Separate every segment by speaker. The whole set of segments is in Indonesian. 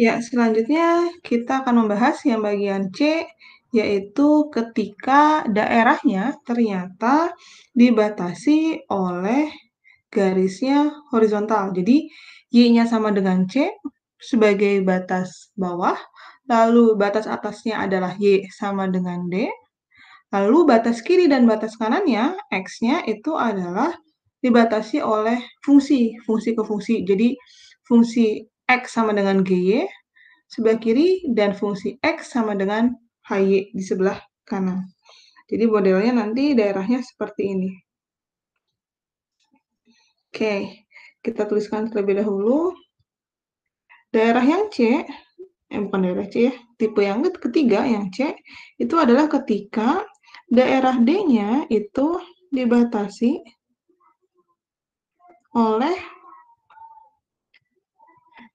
Speaker 1: Ya, selanjutnya kita akan membahas yang bagian C, yaitu ketika daerahnya ternyata dibatasi oleh garisnya horizontal. Jadi, Y-nya sama dengan C sebagai batas bawah, lalu batas atasnya adalah Y sama dengan D, lalu batas kiri dan batas kanannya, X-nya itu adalah dibatasi oleh fungsi ke fungsi. Jadi, fungsi X sama dengan GY sebelah kiri dan fungsi X sama dengan HY di sebelah kanan. Jadi modelnya nanti daerahnya seperti ini. Oke, kita tuliskan terlebih dahulu. Daerah yang C, bukan daerah C ya, tipe yang ketiga yang C, itu adalah ketika daerah D-nya itu dibatasi oleh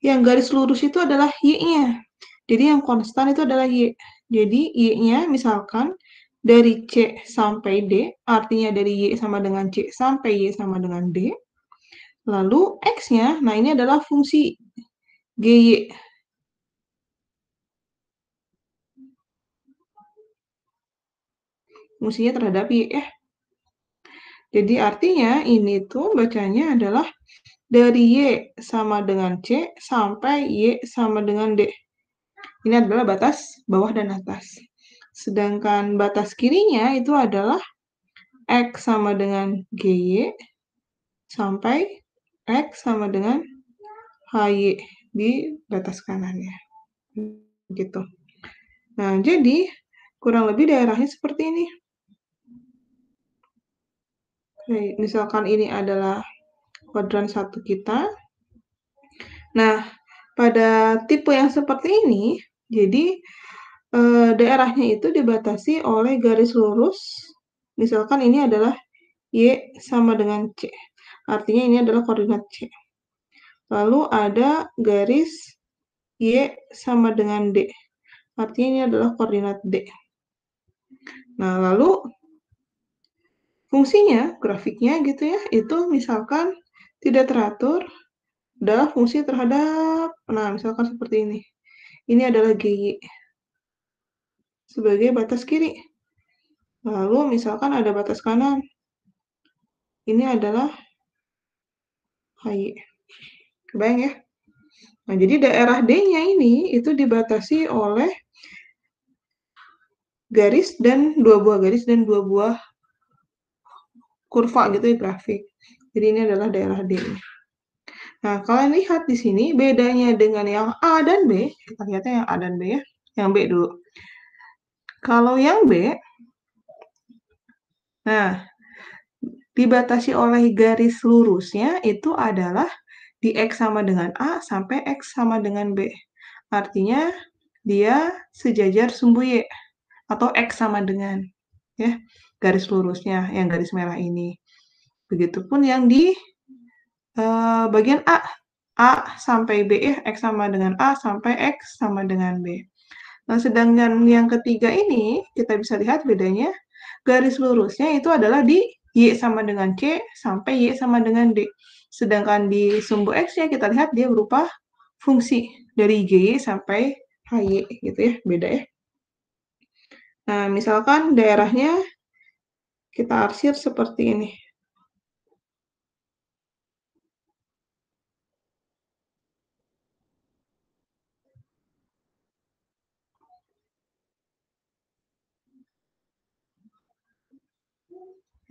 Speaker 1: yang garis lurus itu adalah Y-nya. Jadi yang konstan itu adalah Y. Jadi Y-nya misalkan dari C sampai D, artinya dari Y sama dengan C sampai Y sama dengan D. Lalu X-nya, nah ini adalah fungsi GY. Fungsinya terhadap Y ya. Jadi artinya ini tuh bacanya adalah dari Y sama dengan C sampai Y sama dengan D. Ini adalah batas bawah dan atas. Sedangkan batas kirinya itu adalah X sama dengan GY sampai X sama dengan HY di batas kanannya. Gitu. Nah, jadi kurang lebih daerahnya seperti ini. Oke, misalkan ini adalah kuadran 1 kita. Nah, pada tipe yang seperti ini, jadi daerahnya itu dibatasi oleh garis lurus. Misalkan ini adalah Y sama dengan C. Artinya ini adalah koordinat C. Lalu ada garis Y sama dengan D. Artinya ini adalah koordinat D. Nah, lalu fungsinya, grafiknya gitu ya, itu misalkan tidak teratur adalah fungsi terhadap, nah misalkan seperti ini. Ini adalah GY sebagai batas kiri. Lalu misalkan ada batas kanan. Ini adalah HY. Kebayang ya? Nah, jadi daerah D-nya ini itu dibatasi oleh garis dan dua buah garis dan dua buah kurva gitu ya, grafik. Jadi ini adalah daerah D. Nah, kalian lihat di sini bedanya dengan yang A dan B. Kita lihatnya yang A dan B ya. Yang B dulu. Kalau yang B, nah, dibatasi oleh garis lurusnya itu adalah di X sama dengan A sampai X sama dengan B. Artinya dia sejajar sumbu Y atau X sama dengan ya garis lurusnya yang garis merah ini. Begitupun yang di bagian A. A sampai B ya, X sama dengan A sampai X sama dengan B. Nah, sedangkan yang ketiga ini kita bisa lihat bedanya garis lurusnya itu adalah di Y sama dengan C sampai Y sama dengan D. Sedangkan di sumbu X-nya kita lihat dia berupa fungsi dari GY sampai HY gitu ya, beda ya. Nah, misalkan daerahnya kita arsir seperti ini.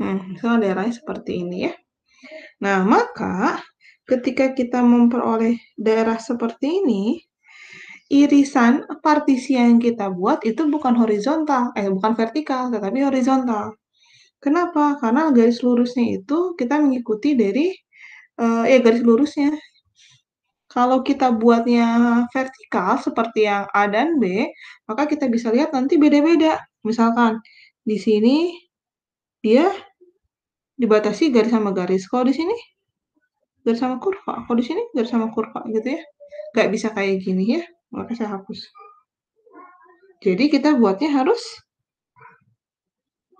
Speaker 1: Misalnya daerahnya seperti ini ya. Nah, maka ketika kita memperoleh daerah seperti ini, irisan partisi yang kita buat itu bukan horizontal, bukan vertikal, tetapi horizontal. Kenapa? Karena garis lurusnya itu kita mengikuti dari garis lurusnya. Kalau kita buatnya vertikal seperti yang A dan B, maka kita bisa lihat nanti beda-beda. Misalkan di sini dia dibatasi garis sama garis. Kalau di sini garis sama kurva. Kalau di sini garis sama kurva gitu ya. Nggak bisa kayak gini ya. Maka saya hapus. Jadi kita buatnya harus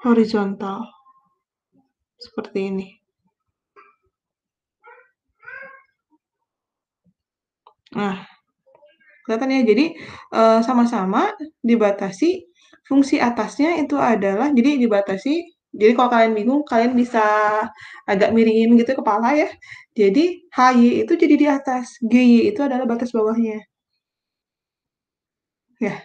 Speaker 1: horizontal. Seperti ini. Nah, Kelihatan ya? Jadi, sama-sama dibatasi, fungsi atasnya itu adalah jadi dibatasi jadi kalau kalian bingung, kalian bisa agak miringin gitu kepala ya. Jadi HY itu jadi di atas, GY itu adalah batas bawahnya. Ya,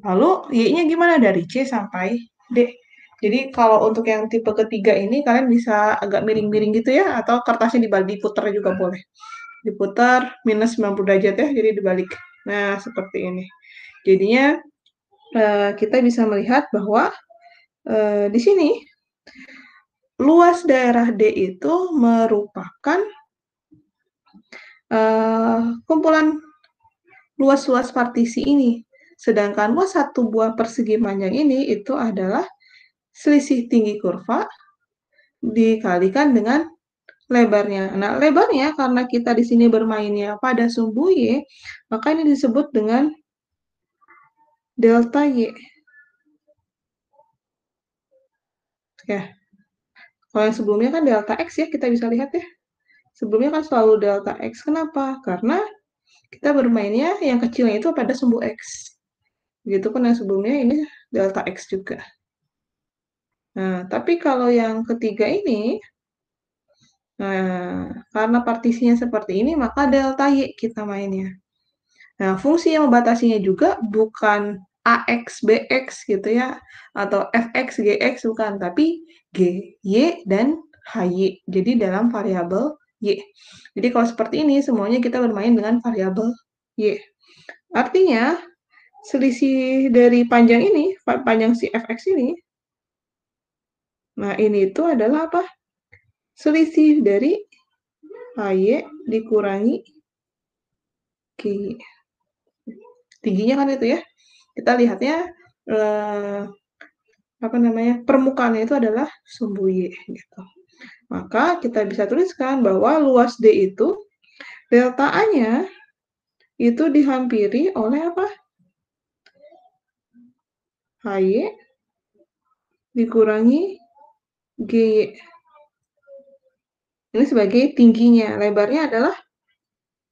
Speaker 1: lalu Y-nya gimana? Dari C sampai D. Jadi kalau untuk yang tipe ketiga ini kalian bisa agak miring-miring gitu ya, atau kertasnya diputar juga boleh. Diputar minus 90 derajat ya, jadi dibalik. Nah, seperti ini. Jadinya kita bisa melihat bahwa di sini luas daerah D itu merupakan kumpulan luas-luas partisi ini. Sedangkan luas satu buah persegi panjang ini itu adalah selisih tinggi kurva dikalikan dengan lebarnya. Nah, lebarnya karena kita di sini bermainnya pada sumbu Y, maka ini disebut dengan delta Y. Ya, kalau yang sebelumnya kan delta X ya, kita bisa lihat ya. Sebelumnya kan selalu delta X. Kenapa? Karena kita bermainnya yang kecilnya itu pada sumbu X. Begitupun yang sebelumnya ini delta X juga. Nah, tapi kalau yang ketiga ini, nah, karena partisinya seperti ini, maka delta Y kita mainnya. Nah, fungsi yang membatasinya juga bukan AX, BX gitu ya, atau FX, GX, bukan, tapi G, Y, dan HY. Jadi dalam variabel Y. Jadi kalau seperti ini, semuanya kita bermain dengan variabel Y. Artinya, selisih dari panjang ini, panjang si FX ini, nah ini itu adalah apa? Selisih dari HY dikurangi GY. Tingginya kan itu ya. Kita lihatnya permukaannya itu adalah sumbu Y gitu. Maka kita bisa tuliskan bahwa luas D itu delta A-nya itu dihampiri oleh apa? HY dikurangi GY. Ini sebagai tingginya, lebarnya adalah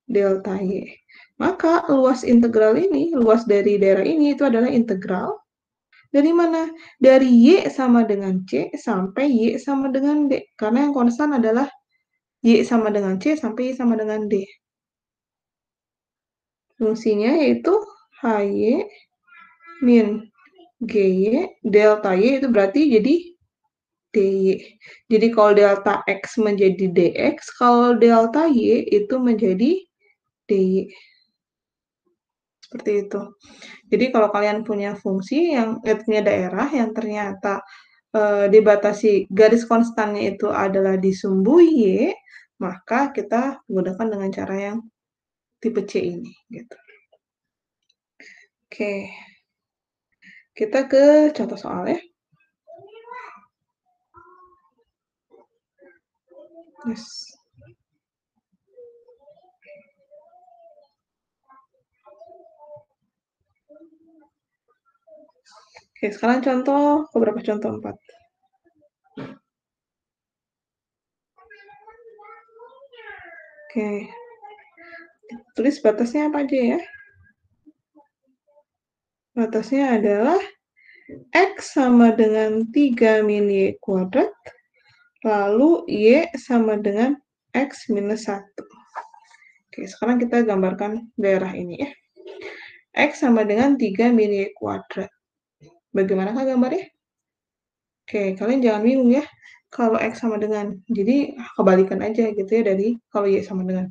Speaker 1: delta Y. Maka luas integral ini, luas dari daerah ini itu adalah integral dari mana? Dari Y sama dengan C sampai Y sama dengan D. Karena yang konstan adalah Y sama dengan C sampai Y sama dengan D. Fungsinya yaitu HY min GY, delta Y itu berarti jadi DY. Jadi kalau delta X menjadi DX, kalau delta Y itu menjadi DY. Seperti itu. Jadi kalau kalian punya fungsi yang punya daerah yang ternyata dibatasi garis konstannya itu adalah di sumbu Y, maka kita menggunakan dengan cara yang tipe C ini. Gitu. Oke, kita ke contoh soal ya. Yes. Oke, sekarang contoh beberapa contoh 4. Oke, tulis batasnya apa aja ya? Batasnya adalah X sama dengan 3 min Y kuadrat, lalu Y sama dengan X minus 1. Oke, sekarang kita gambarkan daerah ini ya. X sama dengan 3 min Y kuadrat. Bagaimanakah gambarnya? Oke, kalian jangan bingung ya. Kalau X sama dengan, jadi kebalikan aja gitu ya dari kalau Y sama dengan.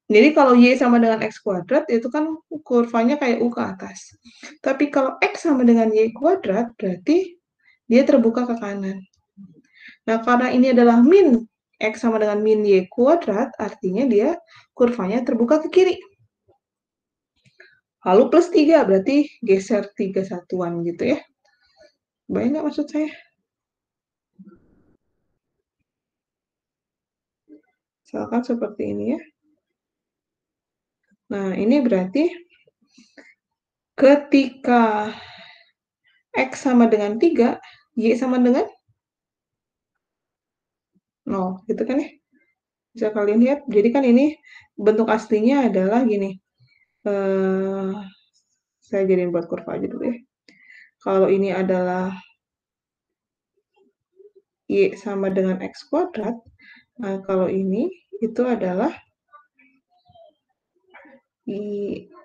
Speaker 1: Jadi kalau Y sama dengan X kuadrat, itu kan kurvanya kayak U ke atas. Tapi kalau X sama dengan Y kuadrat, berarti dia terbuka ke kanan. Nah, karena ini adalah min X sama dengan min Y kuadrat, artinya dia kurvanya terbuka ke kiri. Lalu plus 3, berarti geser 3 satuan gitu ya. Bayang nggak maksud saya? Misalkan seperti ini ya. Nah, ini berarti ketika X sama dengan 3, Y sama dengan 0, gitu kan ya? Bisa kalian lihat, jadi kan ini bentuk aslinya adalah gini. Saya jadiin buat kurva aja dulu ya. Kalau ini adalah Y sama dengan X kuadrat, nah kalau ini itu adalah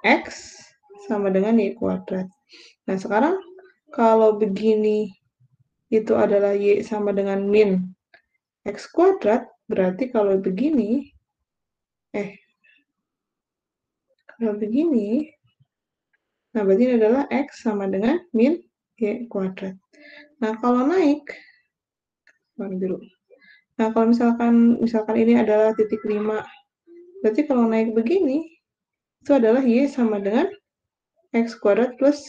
Speaker 1: X sama dengan Y kuadrat. Nah sekarang kalau begini itu adalah Y sama dengan min X kuadrat, berarti kalau begini, nah berarti ini adalah X sama dengan min Y kuadrat. Nah kalau naik, warna biru. Nah kalau misalkan ini adalah titik 5, berarti kalau naik begini, itu adalah Y sama dengan X kuadrat plus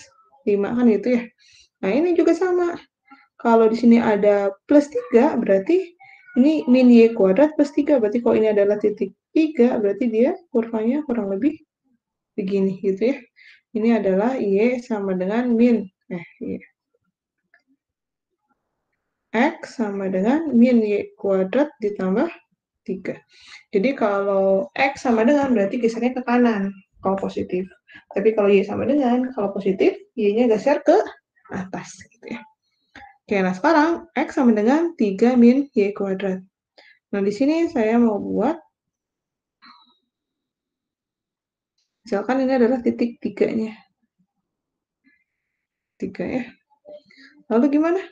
Speaker 1: 5, kan gitu ya. Nah ini juga sama. Kalau di sini ada plus 3, berarti ini min Y kuadrat plus 3. Berarti kalau ini adalah titik 3, berarti dia kurvanya kurang lebih begini gitu ya. Ini adalah Y sama dengan min. Y. X sama dengan min Y kuadrat ditambah 3. Jadi kalau X sama dengan berarti gesernya ke kanan kalau positif. Tapi kalau Y sama dengan, kalau positif, Y-nya geser ke atas gitu ya. Oke, nah sekarang X sama dengan 3 min Y kuadrat. Nah, di sini saya mau buat, misalkan ini adalah titik 3-nya. 3 ya. Lalu gimana?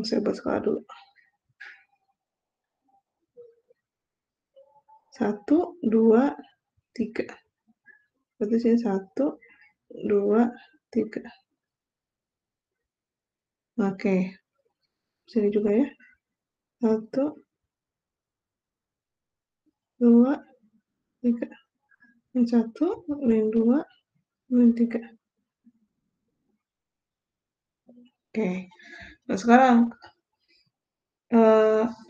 Speaker 1: Saya buat skala dulu. 1, 2, 3. Berarti sini 1, 2, 3. Oke. Sini juga ya. 1, 2, 3. Min 1, min 2, min 3. Oke. Nah, sekarang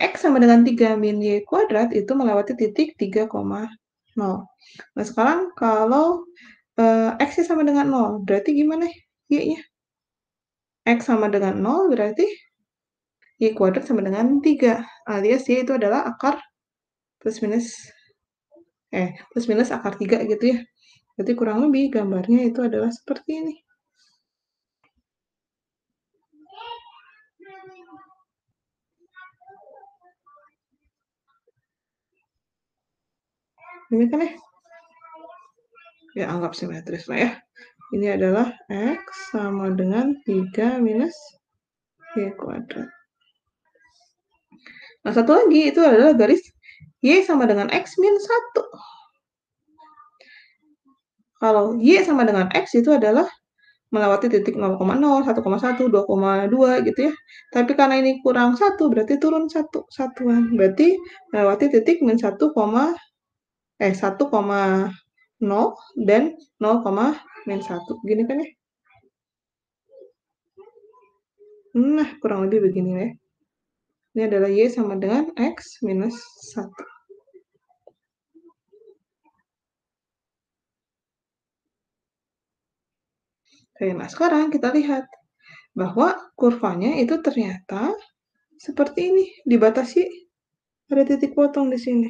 Speaker 1: X sama dengan 3 min Y kuadrat itu melewati titik 3,0. Nah, sekarang kalau X-nya sama dengan 0, berarti gimana Y-nya? X sama dengan 0 berarti Y kuadrat sama dengan 3, alias Y itu adalah akar plus minus akar 3 gitu ya. Berarti kurang lebih gambarnya itu adalah seperti ini. Ini kan ya? Ya, anggap simetris lah ya. Ini adalah X sama dengan 3 minus Y kuadrat. Nah, satu lagi itu adalah garis Y sama dengan X min 1. Kalau Y sama dengan X itu adalah melewati titik 0,0, 1,1, 2,2 gitu ya. Tapi karena ini kurang 1, berarti turun satuan. Berarti melewati titik min 1, 1,0 dan 0, min 1. Gini kan ya? Nah, kurang lebih begini ya. Ini adalah Y sama dengan X minus 1. Oke, nah sekarang kita lihat bahwa kurvanya itu ternyata seperti ini, dibatasi ada titik potong di sini.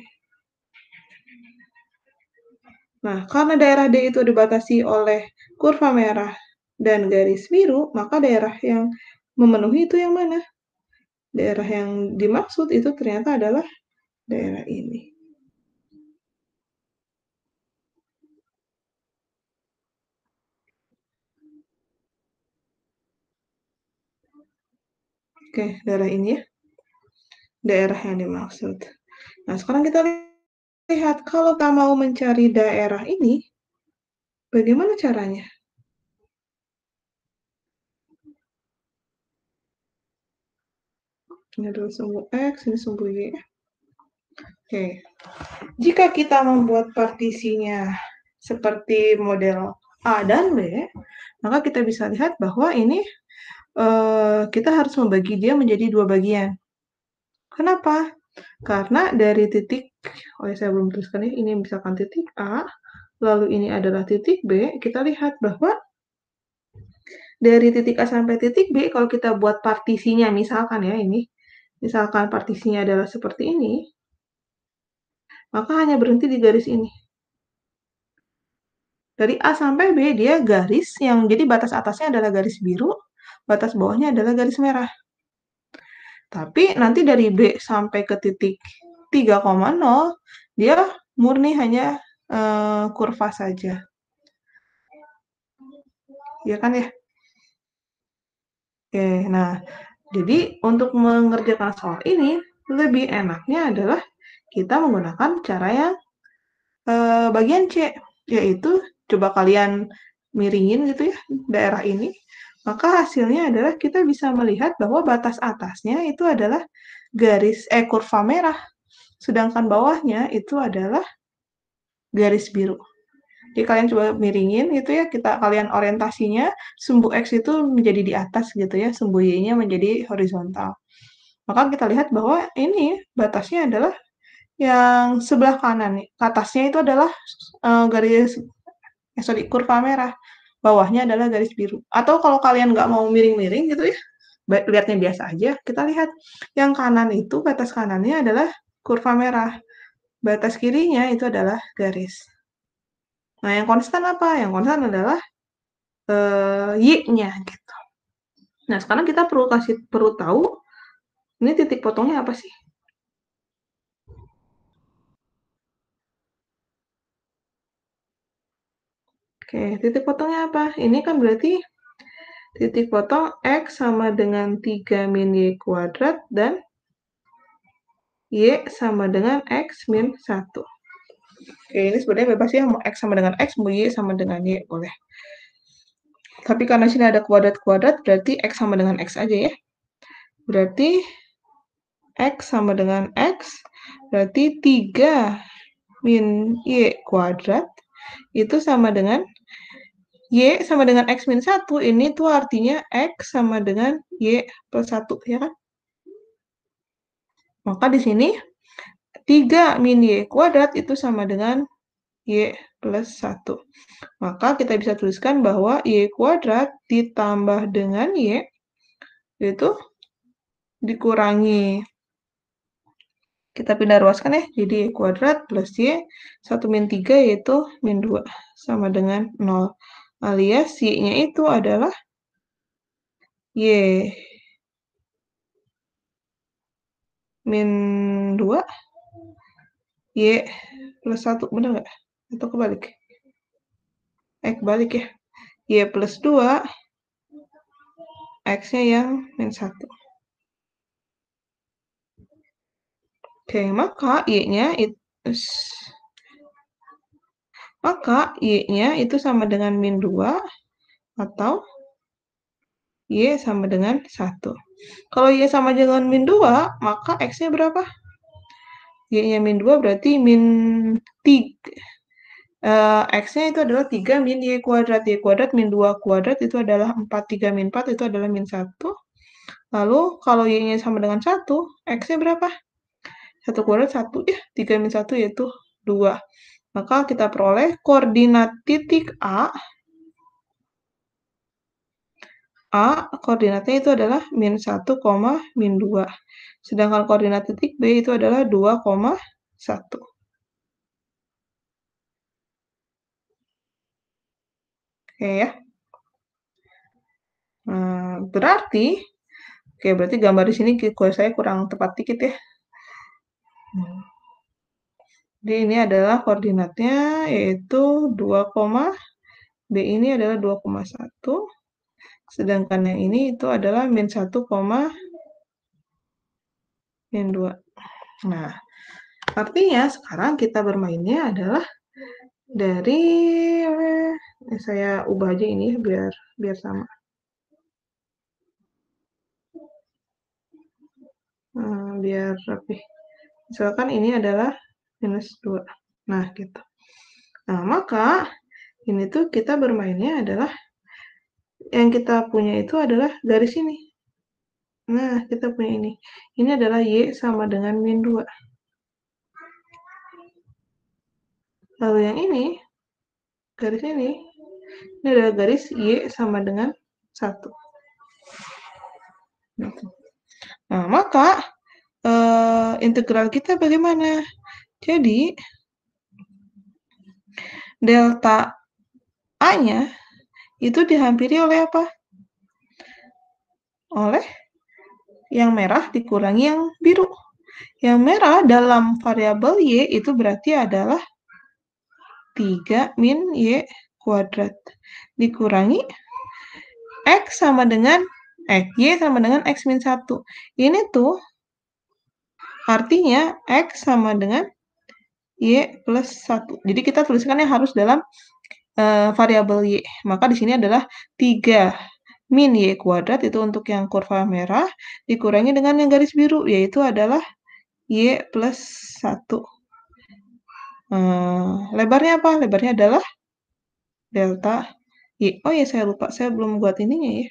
Speaker 1: Nah, karena daerah D itu dibatasi oleh kurva merah dan garis biru, maka daerah yang memenuhi itu yang mana? Daerah yang dimaksud itu ternyata adalah daerah ini. Oke, daerah ini ya. Daerah yang dimaksud. Nah, sekarang kita lihat, kalau kita mau mencari daerah ini, bagaimana caranya? Ini adalah sumbu X, ini sumbu Y. Oke. Jika kita membuat partisinya seperti model A dan B, maka kita bisa lihat bahwa ini kita harus membagi dia menjadi 2 bagian. Kenapa? Karena dari titik, saya belum tuliskan ini misalkan titik A, lalu ini adalah titik B, kita lihat bahwa dari titik A sampai titik B, kalau kita buat partisinya, misalkan ya ini, misalkan partisinya adalah seperti ini, maka hanya berhenti di garis ini. Dari A sampai B dia garis yang jadi batas atasnya adalah garis biru, batas bawahnya adalah garis merah. Tapi nanti dari B sampai ke titik 3,0 dia murni hanya kurva saja. Ya kan ya? Oke, nah jadi untuk mengerjakan soal ini lebih enaknya adalah kita menggunakan cara yang bagian C, yaitu coba kalian miringin gitu ya daerah ini, maka hasilnya adalah kita bisa melihat bahwa batas atasnya itu adalah kurva merah, sedangkan bawahnya itu adalah garis biru. Jadi kalian coba miringin gitu ya, kalian orientasinya sumbu X itu menjadi di atas gitu ya, sumbu Y-nya menjadi horizontal. Maka kita lihat bahwa ini batasnya adalah yang sebelah kanan nih, atasnya itu adalah kurva merah, bawahnya adalah garis biru. Atau kalau kalian nggak mau miring-miring gitu ya, lihatnya biasa aja, kita lihat yang kanan itu batas kanannya adalah kurva merah, batas kirinya itu adalah garis. Nah, yang konstan apa? Yang konstan adalah Y-nya gitu. Nah, sekarang kita perlu tahu ini titik potongnya apa sih? Oke, titik potongnya apa? Ini kan berarti titik potong X sama dengan 3 min Y kuadrat dan Y sama dengan X min 1. Oke, ini sebenarnya bebas ya, mau X sama dengan X, mau Y sama dengan Y, boleh. Tapi karena sini ada kuadrat-kuadrat, berarti X sama dengan X aja ya. Berarti X sama dengan X, berarti 3 min Y kuadrat, itu sama dengan Y sama dengan X min 1, ini tuh artinya X sama dengan Y plus 1, ya kan? Maka di sini 3 min Y kuadrat itu sama dengan Y plus 1. Maka kita bisa tuliskan bahwa Y kuadrat ditambah dengan Y itu dikurangi. Kita pindah ruaskan ya, jadi Y kuadrat plus Y, 1 min 3 yaitu min 2, sama dengan 0. Alias Y-nya itu adalah Y min 2, Y plus 1, benar nggak? Atau kebalik? Kebalik ya. Y plus 2, X-nya yang min 1. Oke, maka Y-nya itu sama dengan min 2 atau Y sama dengan 1. Kalau Y sama dengan min 2, maka X-nya berapa? Y-nya min 2 berarti min 3. X-nya itu adalah 3 min Y kuadrat. Y kuadrat min 2 kuadrat itu adalah 4. 3 min 4 itu adalah min 1. Lalu kalau Y-nya sama dengan 1, X-nya berapa? 1 kuadrat 1 ya. 3 min 1 yaitu 2. Maka kita peroleh koordinat titik koordinatnya itu adalah min 1, min 2. Sedangkan koordinat titik B itu adalah 2,1. Oke ya. Berarti gambar di sini saya kurang tepat dikit ya. Jadi ini adalah koordinatnya yaitu 2, B ini adalah 2,1. Sedangkan yang ini itu adalah min 1, min 2. Nah, artinya sekarang kita bermainnya adalah dari saya ubah aja ini biar sama. Biar rapi. Misalkan ini adalah minus 2. Nah, gitu. Nah, maka ini tuh kita bermainnya adalah yang kita punya itu adalah garis ini. Nah, kita punya ini. Ini adalah Y sama dengan min 2. Lalu yang ini, garis ini adalah garis Y sama dengan 1. Nah, maka integral kita bagaimana? Jadi, delta A-nya itu dihampiri oleh apa? Oleh yang merah dikurangi yang biru. Yang merah dalam variabel Y itu berarti adalah 3 min Y kuadrat dikurangi X sama dengan Y sama dengan X min 1. Ini tuh artinya X sama dengan Y plus 1. Jadi kita tuliskannya harus dalam variabel Y. Maka di sini adalah 3 min Y kuadrat itu untuk yang kurva merah dikurangi dengan yang garis biru, yaitu adalah Y plus 1. Lebarnya apa? Lebarnya adalah delta Y. Oh ya, saya lupa, saya belum buat ininya ya.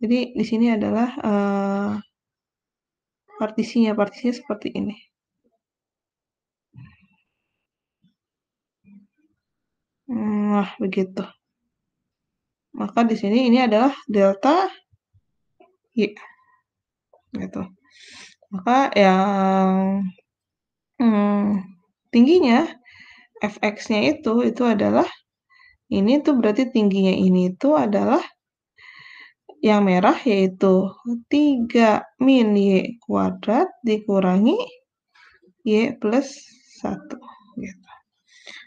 Speaker 1: Jadi di sini adalah partisinya seperti ini. Nah, begitu. Maka di sini ini adalah delta Y. Gitu. Maka yang tingginya fx-nya itu adalah ini tuh berarti tingginya ini itu adalah yang merah yaitu 3 min Y kuadrat dikurangi Y plus 1. Gitu.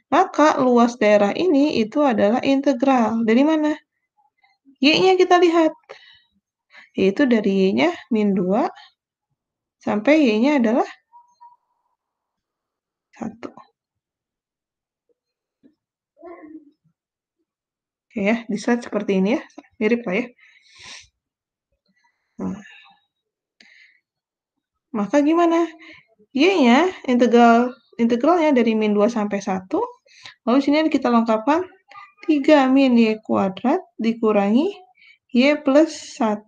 Speaker 1: Maka luas daerah ini itu adalah integral. Dari mana? Y-nya kita lihat. Yaitu dari Y-nya min 2 sampai Y-nya adalah 1. Oke ya, di slide seperti ini ya. Mirip lah ya. Nah, maka gimana? Y-nya integralnya dari min 2 sampai 1. Lalu sini kita lengkapkan 3 min Y kuadrat dikurangi Y plus 1.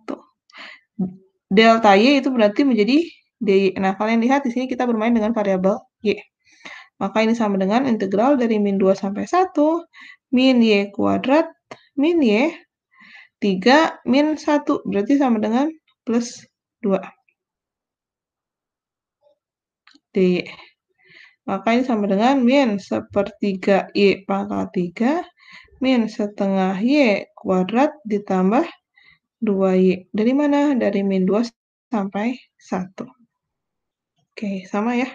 Speaker 1: Delta Y itu berarti menjadi DY. Nah, kalian lihat di sini kita bermain dengan variabel Y. Maka ini sama dengan integral dari min 2 sampai 1 min Y kuadrat min Y 3 min 1. Berarti sama dengan plus 2 DY. Maka ini sama dengan min sepertiga Y pangkat 3 min setengah Y kuadrat ditambah 2Y. Dari mana? Dari min 2 sampai 1. Oke, sama ya.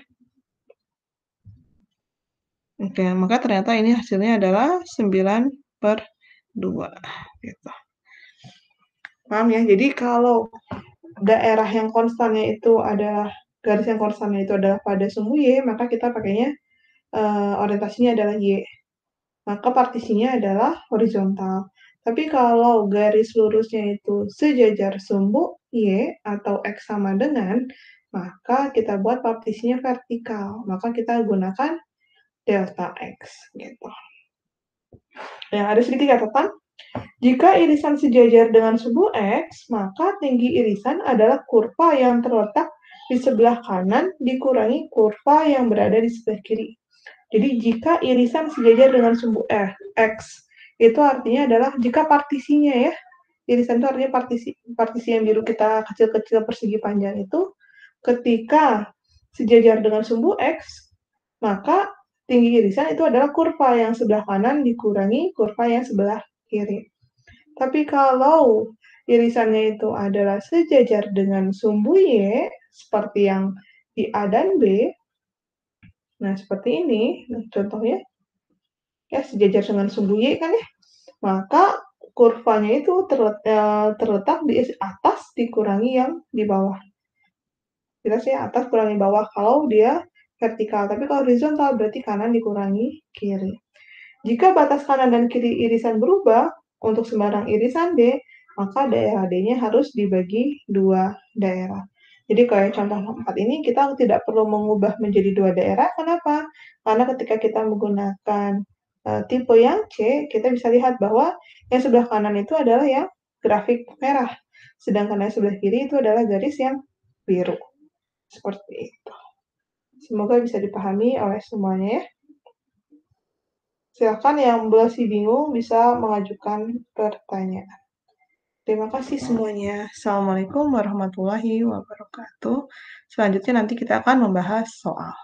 Speaker 1: Oke, maka ternyata ini hasilnya adalah 9/2. Gitu. Paham ya? Jadi kalau daerah yang konstannya itu adalah, garis yang konstannya itu adalah pada sumbu Y, maka kita pakainya orientasinya adalah Y. Maka partisinya adalah horizontal. Tapi kalau garis lurusnya itu sejajar sumbu Y atau X sama dengan, maka kita buat partisinya vertikal. Maka kita gunakan delta X. Gitu. Yang ada sedikit catatan. Jika irisan sejajar dengan sumbu X, maka tinggi irisan adalah kurva yang terletak di sebelah kanan dikurangi kurva yang berada di sebelah kiri. Jadi jika irisan sejajar dengan sumbu X, itu artinya adalah jika partisinya ya, irisan itu artinya partisi yang biru kita kecil-kecil persegi panjang itu, ketika sejajar dengan sumbu X, maka tinggi irisan itu adalah kurva yang sebelah kanan dikurangi kurva yang sebelah kiri. Tapi kalau irisannya itu adalah sejajar dengan sumbu Y, seperti yang di A dan B, nah seperti ini, nah, contohnya, ya sejajar dengan sumbu Y kan ya, maka kurvanya itu terletak di atas dikurangi yang di bawah. Jelas ya, atas kurangi bawah kalau dia vertikal, tapi kalau horizontal berarti kanan dikurangi kiri. Jika batas kanan dan kiri irisan berubah, untuk sembarang irisan D, maka daerah D-nya harus dibagi 2 daerah. Jadi kayak contoh 4 ini kita tidak perlu mengubah menjadi 2 daerah. Kenapa? Karena ketika kita menggunakan tipe yang C, kita bisa lihat bahwa yang sebelah kanan itu adalah yang grafik merah, sedangkan yang sebelah kiri itu adalah garis yang biru. Seperti itu. Semoga bisa dipahami oleh semuanya ya. Silakan yang masih bingung bisa mengajukan pertanyaan. Terima kasih semuanya. Assalamualaikum warahmatullahi wabarakatuh. Selanjutnya nanti kita akan membahas soal.